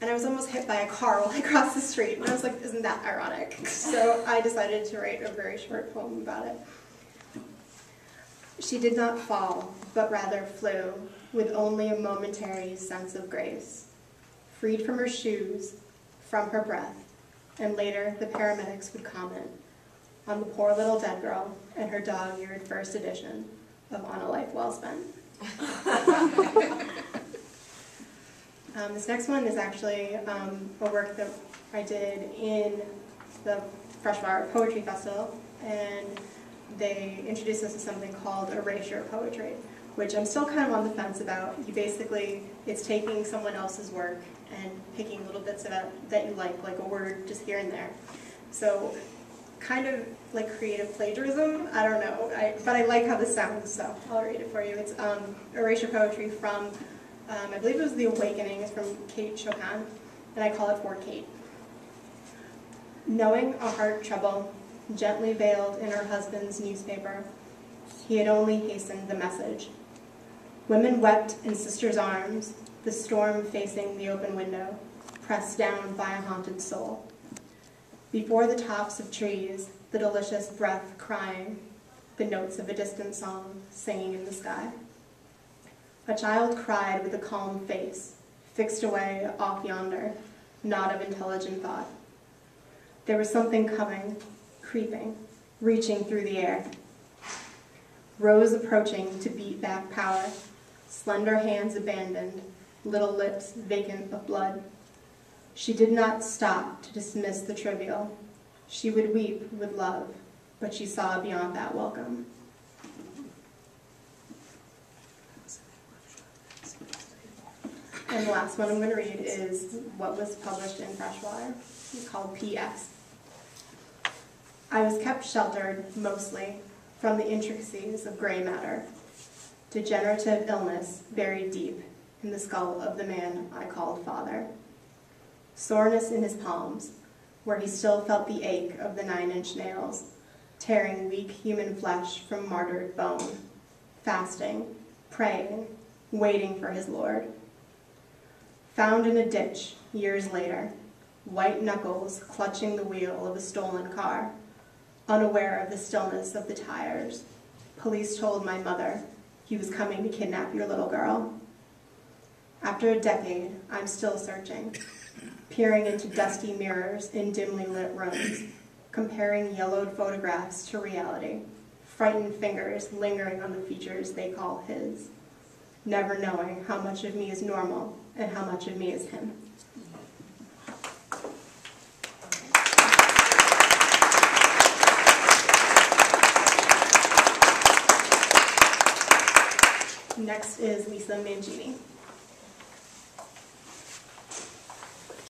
And I was almost hit by a car while I crossed the street, and I was like, isn't that ironic? So I decided to write a very short poem about it. She did not fall, but rather flew, with only a momentary sense of grace, freed from her shoes, from her breath, and later the paramedics would comment on the poor little dead girl and her dog-eared first edition of On a Life Well Spent. This next one is actually a work that I did in the Freshwater Poetry Festival, and they introduced us to something called erasure poetry, which I'm still kind of on the fence about. It's taking someone else's work and picking little bits of it that you like a word just here and there. So kind of like creative plagiarism, I don't know, but I like how this sounds, so I'll read it for you. It's erasure poetry from, I believe it was The Awakening, it's from Kate Chopin, and I call it For Kate. Knowing a heart trouble, gently veiled in her husband's newspaper, he had only hastened the message. Women wept in sisters' arms, the storm facing the open window, pressed down by a haunted soul. Before the tops of trees, the delicious breath crying, the notes of a distant song singing in the sky. A child cried with a calm face, fixed away off yonder, not of intelligent thought. There was something coming, creeping, reaching through the air. Rose approaching to beat back power, slender hands abandoned, little lips vacant of blood. She did not stop to dismiss the trivial. She would weep with love, but she saw beyond that welcome. And the last one I'm going to read is what was published in Freshwater. It's called P.S. I was kept sheltered, mostly, from the intricacies of gray matter, degenerative illness buried deep in the skull of the man I called father. Soreness in his palms, where he still felt the ache of the 9-inch nails, tearing weak human flesh from martyred bone, fasting, praying, waiting for his Lord. Found in a ditch years later, white knuckles clutching the wheel of a stolen car, unaware of the stillness of the tires. Police told my mother he was coming to kidnap your little girl. After a decade, I'm still searching, peering into dusty mirrors in dimly lit rooms, comparing yellowed photographs to reality, frightened fingers lingering on the features they call his, never knowing how much of me is normal and how much of me is him. Next is Lisa Mangini.